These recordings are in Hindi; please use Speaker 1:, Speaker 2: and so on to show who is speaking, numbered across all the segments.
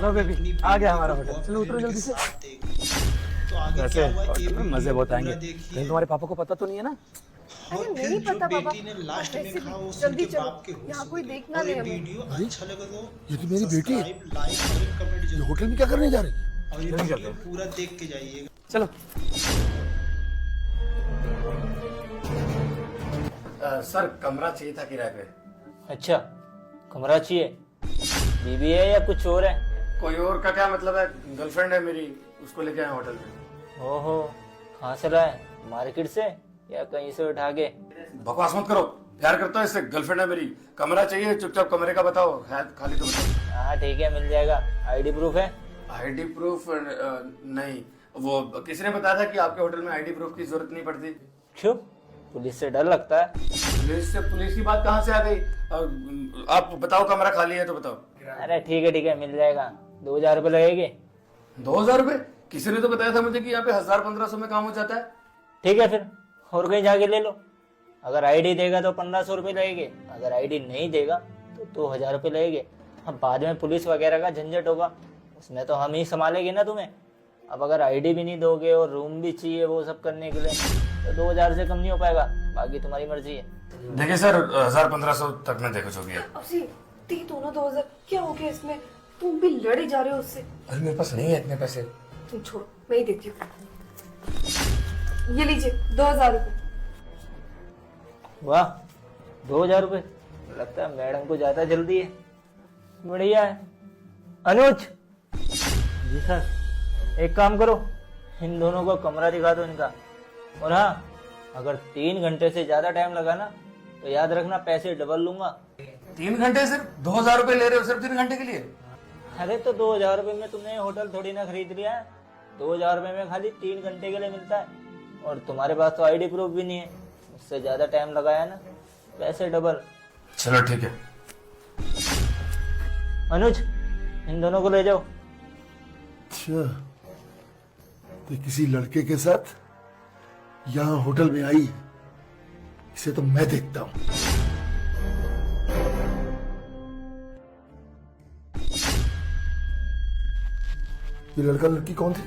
Speaker 1: लो बेबी, आ गया हमारा होटल। चलो उतरो जल्दी से। वैसे होटल में मजे बहुत आएंगे। कहीं तुम्हारे पापा को पता तो नहीं है ना?
Speaker 2: अरे नहीं पता पापा, और वैसे भी जल्दी चलो, यहाँ कोई देखना नहीं हमें।
Speaker 3: ये तो मेरी बेटी है। ये होटल में क्या करने जा रहे हैं?
Speaker 1: जल्दी चलो।
Speaker 4: पूरा देख के जाइएगा।
Speaker 1: चलो।
Speaker 5: सर कमरा चाहिए था किराए पे।
Speaker 6: अच्छा, कमरा चाहिए? बीबी है या कुछ और है?
Speaker 5: कोई और का क्या मतलब है, गर्लफ्रेंड है मेरी, उसको लेके आए होटल में।
Speaker 6: ओहो, कहाँ से लाए? मार्केट से या कहीं से उठा के?
Speaker 5: बकवास मत करो, प्यार करता हूँ इससे, गर्लफ्रेंड है मेरी। कमरा चाहिए, चुपचाप कमरे का बताओ, है खाली तो बताओ।
Speaker 6: हाँ ठीक है, मिल जाएगा। आईडी प्रूफ है?
Speaker 5: आईडी प्रूफ नहीं, वो किसी ने बताया था कि आपके होटल में आईडी प्रूफ की जरूरत नहीं पड़ती।
Speaker 6: क्यों? पुलिस से डर लगता है?
Speaker 5: पुलिस की बात कहाँ से आ गई? आप बताओ, कमरा खाली है तो बताओ।
Speaker 6: अरे ठीक है, मिल जाएगा। 2000 रुपये लगेंगे।
Speaker 5: 2000 रुपए? किसी ने तो बताया था मुझे कि यहाँ पे 1000-1500 में काम हो जाता है।
Speaker 6: ठीक है फिर, और कहीं जाके ले लो। अगर आईडी देगा तो 1500 रुपये लगेंगे, अगर आईडी नहीं देगा तो 2000 रुपये लगेंगे। अब बाद में पुलिस वगैरह का झंझट होगा, उसमें तो हम ही संभालेंगे ना तुम्हें। अब अगर आईडी भी नहीं दोगे और रूम भी चाहिए वो सब करने के लिए, तो 2000 से कम नहीं हो पाएगा। बाकी तुम्हारी मर्जी है।
Speaker 5: देखिए सर, 1000-1500 तक में देखो जो भी है।
Speaker 2: अब सी दे दो ना 2000, क्या हो गया इसमें? तुम भी लड़े जा रहे हो उससे।
Speaker 5: अरे मेरे पास नहीं है इतने पैसे।
Speaker 2: तुम छोड़ो, मैं ही देती हूँ। ये लीजिए 2000 रुपये।
Speaker 6: वाह, 2000 रुपये? लगता है मैडम को ज्यादा जल्दी है। बढ़िया है। अनुज जी सर, एक काम करो, इन दोनों को कमरा दिखा दो इनका। और हाँ, अगर 3 घंटे से ज्यादा टाइम लगा ना तो याद रखना, पैसे डबल लूंगा।
Speaker 5: 3 घंटे? सिर्फ 2000 रुपए ले रहे हो सिर्फ 3 घंटे के लिए?
Speaker 6: अरे तो 2000 रुपये में तुमने होटल थोड़ी ना खरीद लिया है। 2000 रुपये में खाली 3 घंटे के लिए मिलता है। और तुम्हारे पास तो आईडी प्रूफ भी नहीं है, उससे ज्यादा टाइम लगाया ना, पैसे डबल।
Speaker 5: चलो ठीक है।
Speaker 6: अनुज, इन दोनों को ले जाओ।
Speaker 3: अच्छा, तो किसी लड़के के साथ यहाँ होटल में आई, इसे तो मैं देखता हूँ। ये लड़का लड़की कौन थे?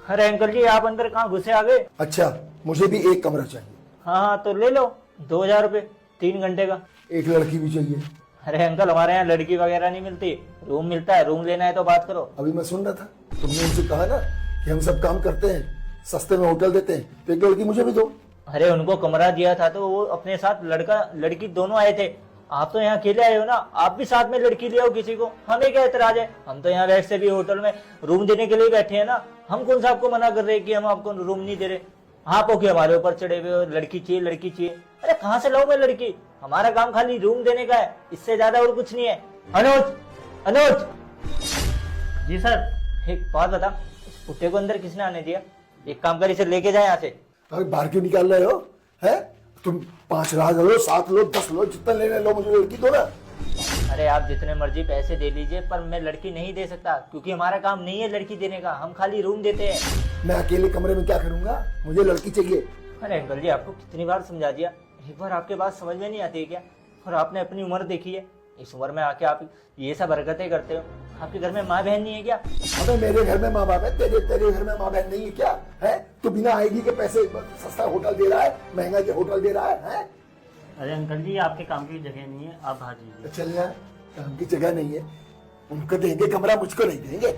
Speaker 6: अरे अंकल जी, आप अंदर कहाँ घुसे आ गए?
Speaker 3: अच्छा, मुझे भी एक कमरा चाहिए।
Speaker 6: हाँ तो ले लो, 2000 रुपये 3 घंटे का।
Speaker 3: एक लड़की भी चाहिए।
Speaker 6: अरे अंकल, हमारे यहाँ लड़की वगैरह नहीं मिलती, रूम मिलता है। रूम लेना है तो बात करो।
Speaker 3: अभी मैं सुन रहा था, तुमने उनसे कहा ना कि हम सब काम करते हैं, सस्ते में होटल देते हैं, तो एक लड़की मुझे भी दो।
Speaker 6: अरे उनको कमरा दिया था तो वो अपने साथ लड़का लड़की दोनों आए थे। आप तो यहाँ अकेले आए हो ना, आप भी साथ में लड़की ले आओ किसी को। हमें क्या एतराज है? हम तो यहाँ वैसे भी होटल में रूम देने के लिए बैठे हैं ना। हम कौन सा आपको मना कर रहे हैं कि हम आपको रूम नहीं दे रहे? आप हो कि हमारे ऊपर चढ़े हुए हो, लड़की चाहिए लड़की चाहिए। अरे कहाँ से लाऊं मैं लड़की? हमारा काम खाली रूम देने का है, इससे ज्यादा और कुछ नहीं है। अनुज, अनुज जी सर, एक बात बता, इस कुत्ते को अंदर किसने आने दिया? एक काम कर, इसे लेके जाए यहाँ से।
Speaker 3: अरे बाहर क्यों निकाल रहे हो? है तुम 5 लाख लो, 7 लो, 10 लो, जितना लेने लो, मुझे लड़की दो ना।
Speaker 6: अरे आप जितने मर्जी पैसे दे लीजिए, पर मैं लड़की नहीं दे सकता, क्योंकि हमारा काम नहीं है लड़की देने का। हम खाली रूम देते हैं।
Speaker 3: मैं अकेले कमरे में क्या करूंगा? मुझे लड़की चाहिए।
Speaker 6: अरे अंकल जी, आपको कितनी बार समझा दिया, एक बार आपके बात समझ में नहीं आती है क्या? और आपने अपनी उम्र देखी है, इस उम्र में आके आप ये सब हरकतें करते हो। आपके घर में माँ बहन नहीं है क्या?
Speaker 3: अबे मेरे घर में माँ बाप है, तेरे घर में माँ बहन नहीं है क्या? है तू बिना आईडी के पैसे सस्ता होटल दे रहा है, महंगा होटल दे रहा है?
Speaker 7: अरे अंकल जी, आपके काम की जगह नहीं है, आप बाहर जाइए।
Speaker 3: चलना, काम की जगह नहीं है, उनको देंगे कमरा, मुझको नहीं देंगे।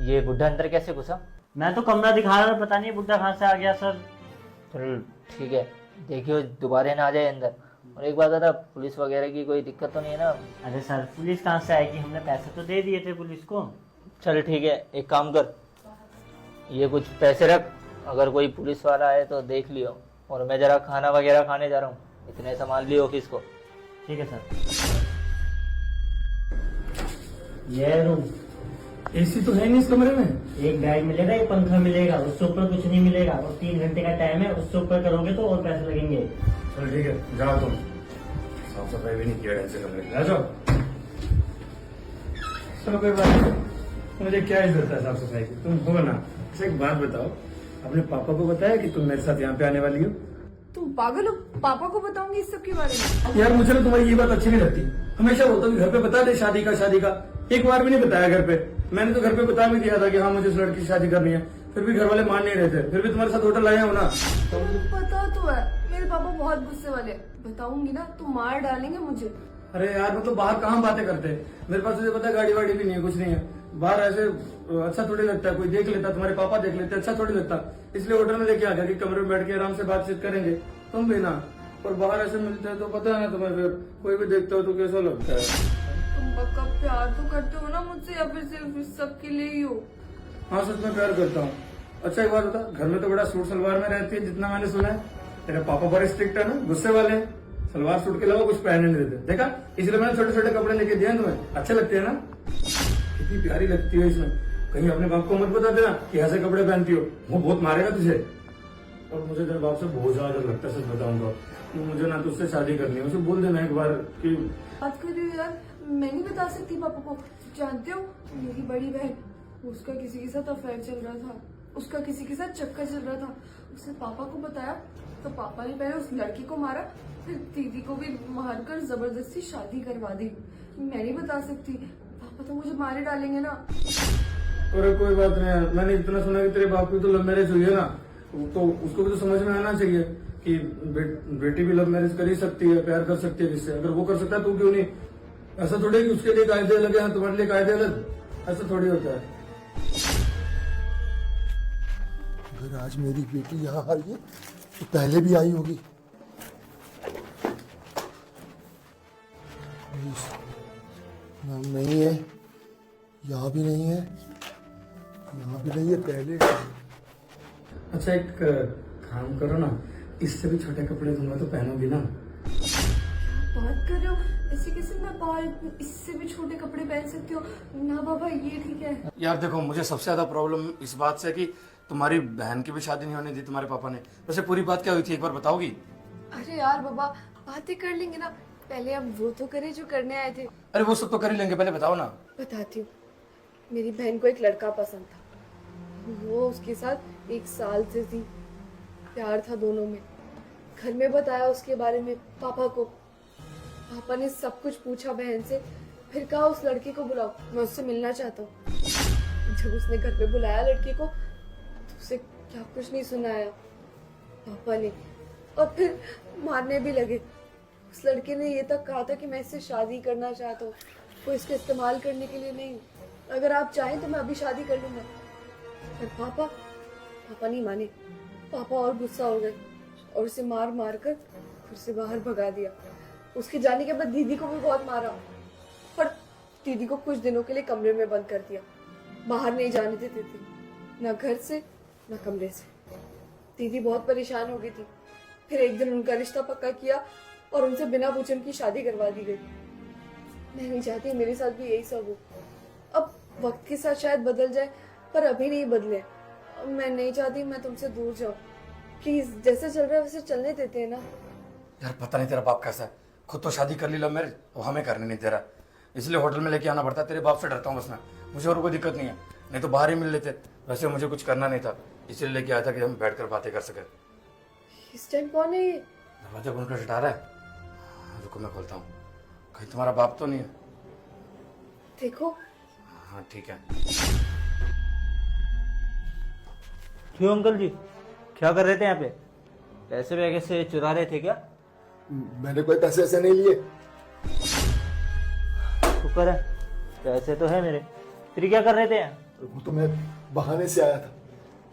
Speaker 6: ये बुढ़ा अंदर कैसे घुसा?
Speaker 7: मैं तो कमरा दिखा रहा था, पता नहीं बुड्ढा कहाँ से आ गया सर।
Speaker 6: चल ठीक है, देखियो दोबारा ना आ जाए अंदर। और एक बात बता, पुलिस वगैरह की कोई दिक्कत तो नहीं है ना?
Speaker 7: अरे सर, पुलिस कहाँ से आएगी? हमने पैसे तो दे दिए थे पुलिस को।
Speaker 6: चल ठीक है, एक काम कर, ये कुछ पैसे रख, अगर कोई पुलिस वाला आए तो देख लियो। और मैं जरा खाना वगैरह खाने जा रहा हूँ, इतने संभाल लियो ऑफिस को।
Speaker 7: ठीक है सर। ये रूम,
Speaker 5: एसी तो है नहीं इस कमरे में।
Speaker 7: एक बैग मिलेगा, एक पंखा मिलेगा, उससे ऊपर कुछ नहीं मिलेगा। और 3 घंटे का टाइम है, उससे ऊपर करोगे तो और पैसे लगेंगे।
Speaker 5: चलो ठीक है, जाओ तुम। साफ सफाई भी नहीं किया ऐसे कमरे में, आ जाओ। चलो कोई बात नहीं, मुझे क्या इज्जत है साफ सफाई की, तुम हो ना। अच्छा एक बात बताओ, अपने पापा को बताया कि तुम मेरे साथ यहाँ पे आने वाली हो?
Speaker 2: तुम पागल हो? पापा को बताऊंगी इस सब के बारे में?
Speaker 1: यार मुझे ना तुम्हारी ये बात अच्छी नहीं लगती। हमेशा बोलता कि घर पे बता दे शादी का, शादी का। एक बार भी नहीं बताया घर पे। मैंने तो घर पे बता भी दिया था कि हाँ मुझे इस लड़की से शादी करनी है, फिर भी घर वाले मान नहीं रहे थे। फिर भी तुम्हारे साथ होटल आया हूँ ना।
Speaker 2: तुम्हें पता तो है मेरे पापा बहुत गुस्से वाले हैं। बताऊंगी ना तो मार डालेंगे मुझे।
Speaker 1: अरे यार मतलब बाहर कहाँ बातें करते हैं। मेरे पास तुझे पता है गाड़ी वाड़ी भी नहीं है, कुछ नहीं है। बाहर ऐसे अच्छा थोड़ी लगता है, कोई देख लेता, तुम्हारे पापा देख लेते, अच्छा थोड़ी लगता। इसलिए होटल में लेके आ गया कि कमरे में बैठ के आराम से बातचीत करेंगे, तुम भी ना। और बाहर ऐसे मिलते हैं तो पता है ना तुम्हें, फिर कोई भी देखता हो तो कैसा लगता है।
Speaker 2: तुम पक्का प्यार तो करते हो ना मुझसे, या फिर सिर्फ इस सब के लिए ही हो?
Speaker 1: हाँ सच में प्यार करता हूँ। अच्छा एक बात बता, घर में तो बड़ा सूट सलवार में रहती है जितना मैंने सुना है। तेरे पापा बड़े स्ट्रिक्ट है ना, गुस्से वाले हैं। सलवार सूट के अलावा कुछ पहनने नहीं देते, देखा? इसलिए मैंने छोटे छोटे कपड़े लेके दिए तुम्हें, अच्छे लगते हैं ना? कितनी प्यारी लगती है इसमें। कहीं अपने बाप को मत बता देना कि ऐसे कपड़े पहनती हो, वो बहुत मारेगा तुझे। और मुझे तेरे बाप से बहुत ज्यादा डर लगता है, सच बताऊंगा। मुझे ना तुझसे शादी करनी है, उसे बोल देना एक बार कि
Speaker 2: बात कर रही हो यार, मैं नहीं बता सकती पापा को। जानते हो मेरी बड़ी बहन, उसका किसी के साथ अफेयर चल रहा था, उसका किसी के साथ चक्कर चल रहा था। उसने पापा को बताया तो पापा ने पहले उस लड़की को मारा, फिर दीदी को भी मारकर जबरदस्ती शादी करवा दी। मैं नहीं बता सकती, पापा तो मुझे मारे डालेंगे ना।
Speaker 1: अरे कोई बात नहीं यार, मैंने इतना सुना कि तेरे बाप की तो लव मैरिज हुई है ना, तो उसको भी तो समझ में आना चाहिए कि बेटी भी लव मैरिज कर ही सकती है, प्यार कर सकती है जिससे। अगर वो कर सकता है तो क्यों नहीं? ऐसा थोड़ी कि उसके लिए कायदे अलग है, तुम्हारे लिए कायदे अलग, ऐसा थोड़ी होता है।
Speaker 3: अगर आज मेरी बेटी यहाँ आई है तो पहले भी आई होगी। यहाँ नहीं है, यहाँ भी नहीं है, यहाँ भी नहीं है, पहले।
Speaker 1: अच्छा एक काम करो ना, इससे भी छोटे कपड़े दूंगा तो पहनोगी ना?
Speaker 2: बात कर रहे हो ऐसे कैसे? मैं बाहर इससे भी छोटे कपड़े पहन सकती हूँ ना बाबा, ये ठीक है।
Speaker 5: यार देखो, मुझे सबसे ज्यादा प्रॉब्लम इस बात से कि तुम्हारी बहन की भी शादी नहीं होने दी तुम्हारे पापा ने। वैसे पूरी बात क्या हुई थी, एक बार बताओगी?
Speaker 2: अरे यार बाबा, बातें कर लेंगे ना, पहले अब वो तो करे जो करने आए थे।
Speaker 5: अरे वो सब तो कर ही लेंगे, पहले बताओ ना।
Speaker 2: बताती हूँ। मेरी बहन को एक लड़का पसंद था, वो उसके साथ 1 साल से थी, प्यार था दोनों में। घर में बताया उसके बारे में पापा को, पापा ने सब कुछ पूछा बहन से, फिर कहा उस लड़के को बुलाओ, मैं उससे मिलना चाहता हूँ। जब उसने घर पे बुलाया लड़की को तो उसे क्या कुछ नहीं सुनाया पापा ने, और फिर मारने भी लगे। उस लड़के ने ये तक कहा था कि मैं इससे शादी करना चाहता हूँ, कोई इसका इस्तेमाल करने के लिए नहीं। अगर आप चाहें तो मैं अभी शादी कर लूंगा। पर पापा नहीं माने। पापा और गुस्सा हो गए और उसे मार मार कर घर से बाहर भगा दिया। उसके जाने के बाद दीदी को भी बहुत मारा, पर दीदी को कुछ दिनों के लिए कमरे में बंद कर दिया, बाहर नहीं जाने देते थे, ना घर से ना कमरे से। दीदी बहुत परेशान हो गई थी। फिर एक दिन उनका रिश्ता पक्का किया और उनसे बिना पूछे उनकी शादी करवा दी गई। मैं नहीं चाहती मेरे साथ भी यही सब हो। अब वक्त के साथ शायद बदल जाए, पर अभी नहीं बदले। मैं नहीं चाहती मैं तुमसे दूर जाऊं। प्लीज, जैसे चल रहा है वैसे चलने देते हैं ना।
Speaker 5: यार पता नहीं तेरा बाप कैसा है, खुद तो शादी कर ली लव मैरिज, वो हमें करने नहीं दे रहा, इसलिए होटल में लेके आना पड़ता है। तेरे बाप से डरता हूँ बस मैं, मुझे और कोई दिक्कत नहीं है, नहीं तो बाहर ही मिल लेते। वैसे मुझे कुछ करना नहीं था, इसलिए लेके आया था कि हम बैठकर बातें कर सके।
Speaker 2: इस टाइम कौन है ये?
Speaker 5: दरवाजा कौन कर रहा है? रुको मैं खोलता हूँ, कहीं तुम्हारा बाप तो नहीं है?
Speaker 2: देखो।
Speaker 5: हाँ ठीक है।
Speaker 6: क्यों अंकल जी, क्या कर रहे थे यहाँ पे? पैसे वैसे से चुरा रहे थे क्या?
Speaker 3: मैंने कोई पैसे ऐसे नहीं लिए।
Speaker 6: शुक्र है, पैसे तो है मेरे। फिर क्या कर रहे थे यहाँ?
Speaker 3: वो तो मैं बहाने से आया था,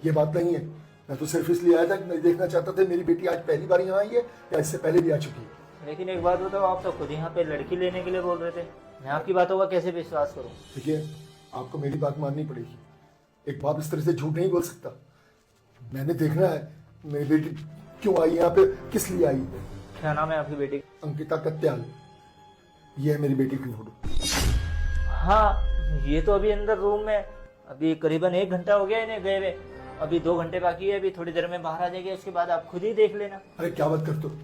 Speaker 3: ये बात नहीं है। मैं तो सिर्फ इसलिए आया था कि मैं देखना चाहता था मेरी बेटी आज पहली बार यहाँ आई है या इससे पहले भी आ चुकी है।
Speaker 6: लेकिन एक बात बताओ, आप तो खुद यहाँ पे लड़की लेने के लिए बोल रहे थे, मैं आपकी बातों का कैसे विश्वास करूँ?
Speaker 3: देखिए, आपको मेरी बात माननी पड़ेगी। एक बाप इस तरह से झूठ नहीं बोल सकता। मैंने देखना है मेरी बेटी क्यों आई यहाँ पे, किस लिए आई है।
Speaker 6: क्या नाम है आपकी बेटी?
Speaker 3: अंकिता कत्याल, ये है मेरी बेटी की फोटो।
Speaker 6: हाँ, ये तो अभी अंदर रूम में, अभी करीबन 1 घंटा हो गया इन्हें गए हुए, अभी 2 घंटे बाकी है, अभी थोड़ी देर में बाहर आ जाएगी, उसके बाद आप खुद ही देख लेना।
Speaker 3: अरे क्या बात करते हो,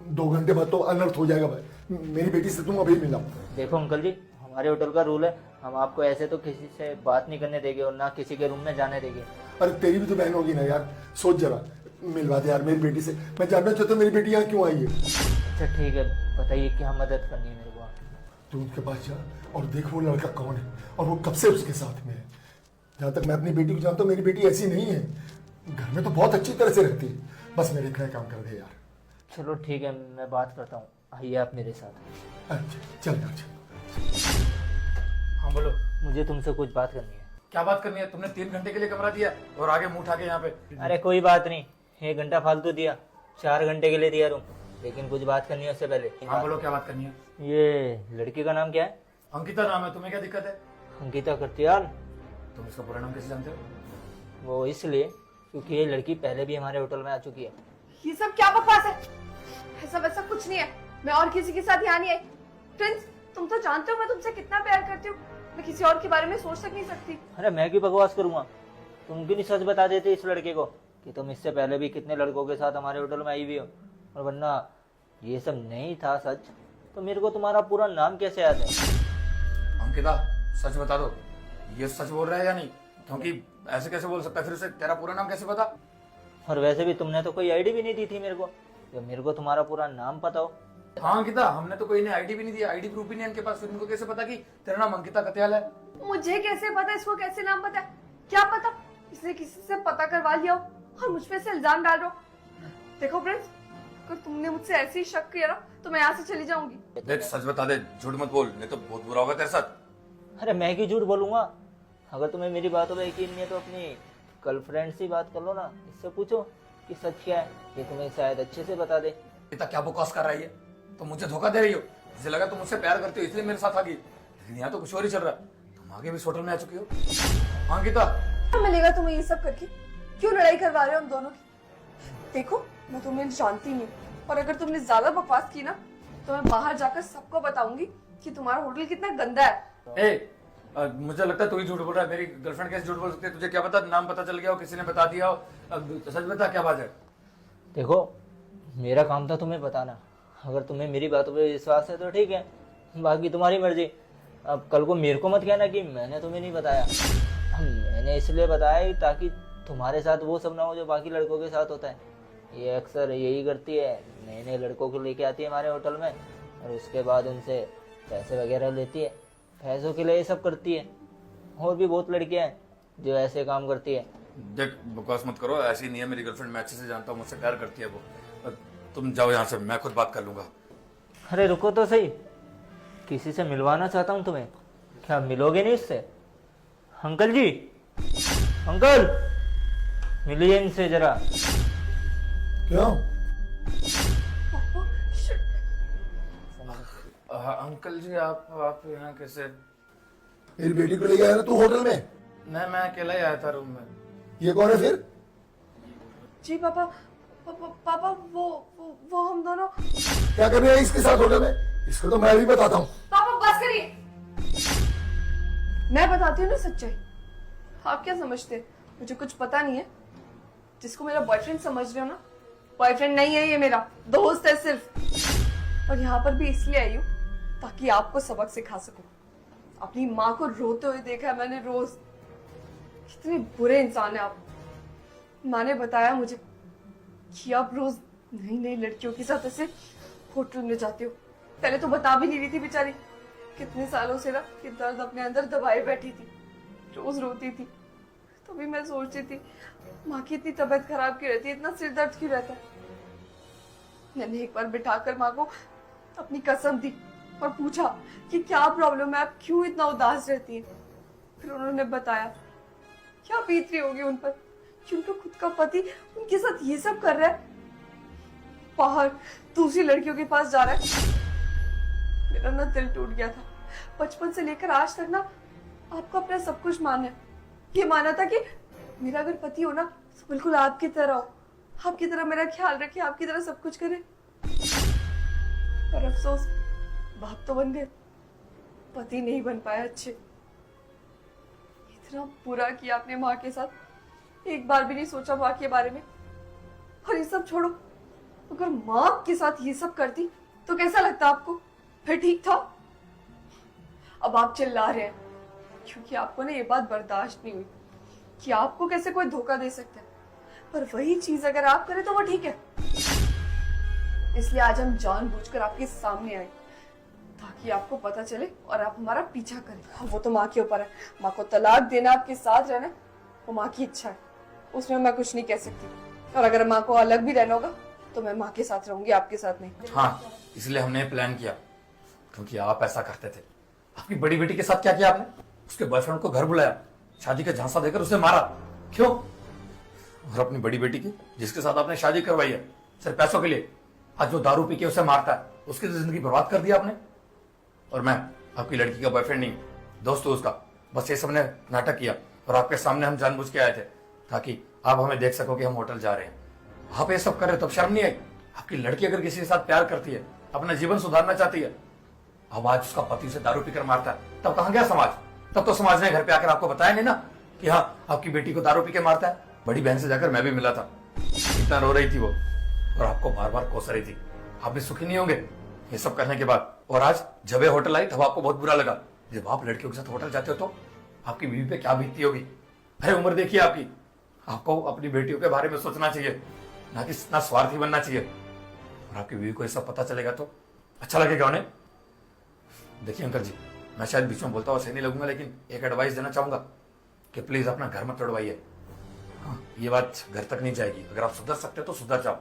Speaker 3: 2 घंटे बाद तो अनर्थ हो जाएगा भाई। मेरी बेटी से तुम अभी मिला।
Speaker 6: देखो अंकल जी, हमारे होटल का रूल है, हम आपको ऐसे तो किसी से बात नहीं करने देंगे और ना किसी के रूम में जाने देंगे।
Speaker 3: अरे तेरी भी तो बहन होगी ना यार, सोच जरा, मिलवा दे यार मेरी बेटी से। मैं जानना चाहता हूँ मेरी बेटी यहाँ क्यों आई है।
Speaker 6: अच्छा ठीक है, बताइए क्या मदद करनी है मेरे को।
Speaker 3: तू उनके पास जा और देख वो लड़का कौन है और वो कब से उसके साथ में है। जहाँ तक मैं अपनी बेटी को जानता हूँ मेरी बेटी ऐसी नहीं है, घर में तो बहुत अच्छी तरह से रहती है। बस मेरे इतना काम कर दे यार।
Speaker 6: चलो ठीक है, मैं बात करता हूँ, आइए आप मेरे साथ।
Speaker 3: अच्छा चल यार चल।
Speaker 5: हाँ बोलो,
Speaker 6: मुझे तुमसे कुछ बात करनी है।
Speaker 5: क्या बात करनी है? तुमने 3 घंटे के लिए कमरा दिया और आगे मुंह उठा के यहाँ पे।
Speaker 6: अरे कोई बात नहीं, 1 घंटा फालतू दिया, 4 घंटे के लिए दिया रूम, लेकिन कुछ बात करनी है उससे पहले।
Speaker 5: हाँ बोलो, क्या बात करनी है?
Speaker 6: ये लड़की का नाम क्या है?
Speaker 5: अंकिता नाम है, तुम्हें क्या दिक्कत है?
Speaker 6: अंकिता करतियाल।
Speaker 5: तुम इसका पूरा नाम कैसे जानते हो?
Speaker 6: वो इसलिए क्योंकि ये लड़की पहले भी हमारे होटल में आ चुकी है।
Speaker 2: ये सब क्या बकवास है? ऐसा वैसा कुछ नहीं है, मैं और किसी के साथ यहाँ नहीं आई। प्रिंस, तुम तो जानते हो मैं तुमसे कितना प्यार करती हूँ, मैं किसी और के बारे में सोच तक नहीं सकती।
Speaker 6: अरे मैं क्यों बकवास करूंगा? तुम क्यों नहीं सच बता देते इस लड़के को कि तुम इससे पहले भी कितने लड़कों के साथ हमारे होटल में आई हुई हो? और वरना ये सब नहीं था सच तो मेरे को तुम्हारा पूरा नाम कैसे याद है?
Speaker 5: अंकिता सच बता दो, ये सच बोल रहा है या नहीं? क्योंकि ऐसे कैसे बोल सकता है? फिर उसे तेरा पूरा नाम कैसे पता?
Speaker 6: और वैसे भी तुमने तो कोई आईडी भी नहीं दी थी मेरे को, जो मेरे को तुम्हारा पूरा नाम पता हो।
Speaker 5: हाँ अंकिता, हमने तो कोई ने आईडी भी नहीं दिया, आईडी प्रूफ भी नहीं है इनके पास। फिर इनको कैसे पता कि तेरा नाम अंकिता कत्याल है?
Speaker 2: मुझे कैसे पता, इसको कैसे नाम पता है? क्या पता इसने किसी से पता करवा लिया हो और मुझ पे से इल्जाम डाल रहा हो। देखो प्रिंस, अगर तुमने मुझसे ऐसे ही शक किया ना तो मैं यहाँ से चली जाऊंगी।
Speaker 5: देख सच बता दे, झूठ मत बोल, नहीं तो बहुत बुरा होगा तेरे साथ।
Speaker 6: अरे मैं क्यों झूठ बोलूंगा? अगर तुम्हें मेरी बातों पर यकीन नहीं है तो अपनी गर्लफ्रेंड से बात कर लो ना, इससे पूछो कि सच क्या है, ये तुम्हें शायद अच्छे से बता दे।
Speaker 5: इतना क्या बकवास कर रही है? तो मुझे धोखा दे रही हो? मुझे लगा तुम मुझसे प्यार करती हो इसलिए मेरे साथ आ गई, लेकिन यहाँ तो कुछ और ही चल रहा है। तुम आगे भी इस होटल में आ चुकी हो। हाँ अंकिता,
Speaker 2: क्या मिलेगा तुम्हें ये सब करके? क्यों लड़ाई करवा रहे हो हम दोनों की? देखो मैं तुम्हें जानती नहीं, और अगर तुमने ज्यादा बकवास की ना तो मैं बाहर जाकर सबको बताऊंगी कि तुम्हारा होटल कितना गंदा है।
Speaker 5: मुझे लगता है तू ही झूठ बोल रहा है। मेरी गर्लफ्रेंड कैसे झूठ बोल सकती है? तुझे क्या पता, नाम पता चल गया हो, किसी ने बता दिया हो। अब सच बता, क्या बात है?
Speaker 6: देखो मेरा काम था तुम्हें बताना, अगर तुम्हें मेरी बातों पे विश्वास है तो ठीक है, बाकी तुम्हारी मर्जी। अब कल को मेरे को मत कहना कि मैंने तुम्हें नहीं बताया। मैंने इसलिए बताया ताकि तुम्हारे साथ वो सब ना हो जो बाकी लड़कों के साथ होता है। ये अक्सर यही करती है, नए नए लड़कों को लेके आती है हमारे होटल में और उसके बाद उनसे पैसे वगैरह लेती है, पैसों के लिए ये सब करती है। और भी बहुत लड़कियां हैं जो ऐसे काम करती है।
Speaker 5: देख बकवास मत करो, ऐसी नहीं है मेरी गर्लफ्रेंड, मैं अच्छे से जानता हूँ, मुझसे प्यार करती है वो। तुम जाओ यहाँ से, मैं खुद बात कर लूंगा।
Speaker 6: अरे रुको तो सही, किसी से मिलवाना चाहता हूँ तुम्हें, क्या मिलोगे नहीं उससे? अंकल जी, अंकल मिलिए इनसे जरा।
Speaker 3: क्यों?
Speaker 5: अंकल जी आप यहाँ कैसे?
Speaker 3: मेरी बेटी को ले गया ना तू होटल में?
Speaker 5: नहीं, मैं अकेला ही आया था रूम में।
Speaker 3: ये कौन है फिर?
Speaker 2: जी पापा, पापा वो हम दोनों।
Speaker 3: क्या कर रहे हैं इसके साथ होटल में? इसको तो मैं भी बताता हूँ।
Speaker 2: पापा बस करिए, मैं बताती हूँ ना सच्चाई। आप क्या समझते हैं मुझे कुछ पता नहीं है? जिसको मेरा बॉयफ्रेंड समझ रहे हो ना, बॉयफ्रेंड नहीं है ये, मेरा दोस्त है सिर्फ। और यहाँ पर भी इसलिए आई हूँ ताकि आपको सबक सिखा सकूं। अपनी माँ को रोते हुए देखा है मैंने रोज। कितने बुरे इंसान है आप। माँ ने बताया मुझे कि आप रोज नई नई लड़कियों के साथ ऐसे होटल में जाते हो। पहले तो बता भी नहीं रही थी बेचारी, कितने सालों से ना कि दर्द अपने अंदर दबाए बैठी थी, रोज रोती थी। तो भी मैं सोचती थी माँ की इतनी तबीयत खराब क्यों रहती है, इतना सिर दर्द क्यों रहता है। मैंने एक बार बिठाकर माँ को अपनी कसम दी और पूछा कि क्या प्रॉब्लम है, आप क्यों इतना उदास रहती हैं। फिर उन्होंने बताया क्या बीत रही होगी उन पर कि उनका खुद का पति उनके साथ ये सब कर रहा है, बाहर दूसरी लड़कियों के पास जा रहा है। मेरा ना दिल टूट गया था। बचपन से लेकर आज तक ना आपको अपना सब कुछ माना है। ये माना था कि मेरा अगर पति हो ना तो बिल्कुल आपकी तरह हो, आपकी तरह मेरा ख्याल रखे, आपकी तरह सब कुछ करे। पर अफसोस बाप तो बन गए, पति नहीं बन पाया अच्छे। इतना बुरा किया आपने माँ के साथ, एक बार भी नहीं सोचा माँ के बारे में। और ये सब छोड़ो, अगर माँ के साथ ये सब करती तो कैसा लगता आपको? फिर ठीक था। अब आप चिल्ला रहे हैं क्योंकि आपको ना ये बात बर्दाश्त नहीं हुई कि आपको कैसे कोई धोखा दे सकता है। पर वही चीज अगर आप करें तो वो ठीक है। इसलिए आज हम जानबूझकर आपके सामने आए ताकि आपको पता चले और आप हमारा पीछा करें। हाँ, वो तो माँ के ऊपर है। माँ को तलाक देना, आपके साथ रहना, वो माँ की इच्छा है, उसमें मैं कुछ नहीं कह सकती। और अगर माँ को अलग भी रहना होगा तो मैं माँ के साथ रहूंगी, आपके साथ नहीं।
Speaker 5: हाँ, इसलिए हमने ये प्लान किया क्योंकि आप ऐसा करते थे। आपकी बड़ी बेटी के साथ क्या किया आपने? उसके बॉयफ्रेंड को घर बुलाया, शादी का झांसा देकर उसे मारा। क्यों? और अपनी बड़ी बेटी की, जिसके साथ आपने शादी करवाई है सिर्फ पैसों के लिए, आज जो दारू पी के उसे मारता है, उसकी जिंदगी बर्बाद कर दिया आपने। और मैं आपकी लड़की का बॉयफ्रेंड नहीं, दोस्त हूं उसका। बस ये सबने नाटक किया और आपके सामने हम जानबूझ के आए थे ताकि आप हमें देख सको कि हम होटल जा रहे हैं। आप ये सब कर रहे हो तब शर्म नहीं आई? आपकी लड़की अगर किसी के साथ प्यार करती है, अपना जीवन सुधारना चाहती है, अब आज उसका पति उसे दारू पीकर मारता है, तब कहां गया समाज? तब तो समाज ने घर पे आकर आपको बताया नहीं ना कि हाँ, आपकी बेटी को दारू पी के मारता है। बड़ी बहन से जाकर मैं भी मिला था, इतना रो रही थी वो और आपको बार बार कोस रही थी। आप भी सुखी नहीं होंगे ये सब करने के बाद। और आज जब ये होटल आई तब आपको बहुत बुरा लगा। जब आप लड़कियों के साथ होटल जाते हो तो आपकी बीवी पे क्या बीतती होगी? अरे उम्र देखिए आपकी, आपको अपनी बेटियों के बारे में सोचना चाहिए, ना कि ना स्वार्थी बनना चाहिए। और आपकी बीवी को ये सब पता चलेगा तो अच्छा लगेगा उन्हें। देखिए अंकल जी, मैं शायद बीच में बोलता हुआ सही नहीं लगूंगा, लेकिन एक एडवाइस देना चाहूंगा कि प्लीज अपना घर मत तोड़वाइए। हाँ, ये बात घर तक नहीं जाएगी। अगर आप सुधर सकते हो तो सुधर जाओ,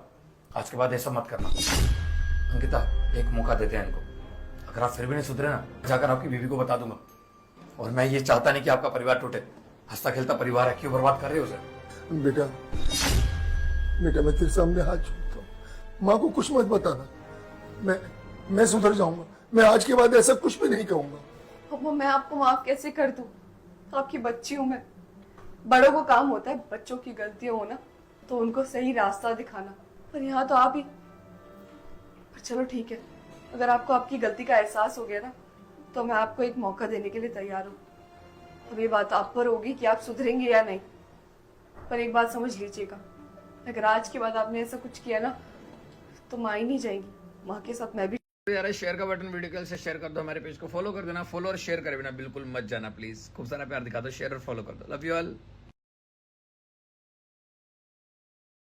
Speaker 5: आज के बाद ऐसा मत करना। अंकिता, एक मौका देते हैं इनको, अगर आप फिर भी नहीं सुधरे ना, जाकर आपकी बीवी को बता दूंगा। और मैं ये चाहता नहीं कि आपका परिवार टूटे। हंसता खेलता परिवार है, क्यों बर्बाद कर रहे हो उसे?
Speaker 3: बेटा बेटा, मैं तेरे सामने हाथ जोड़ता हूँ, माँ को कुछ मत बताना। मैं सुधर जाऊंगा। मैं आज के बाद ऐसा कुछ भी नहीं कहूंगा।
Speaker 2: पापा, मैं आपको माफ कैसे कर दूं? आपकी बच्ची हूं मैं। बड़ों को काम होता है बच्चों की गलतियां होना तो उनको सही रास्ता दिखाना, पर यहाँ तो आप ही। पर चलो ठीक है, अगर आपको आपकी गलती का एहसास हो गया ना तो मैं आपको एक मौका देने के लिए तैयार हूँ। अब ये बात आप पर होगी कि आप सुधरेंगे या नहीं। पर एक बात समझ लीजिएगा, अगर आज के बाद आपने ऐसा कुछ किया ना तो माँ ही नहीं जाएंगी, माँ के साथ मैं भी।
Speaker 4: यार शेयर का बटन वीडियो से शेयर कर दो, हमारे पेज को फॉलो कर देना। फॉलो और शेयर करे बिना बिल्कुल मत जाना प्लीज। खूब सारा प्यार दिखा दो, शेयर और फॉलो कर दो। Love you all.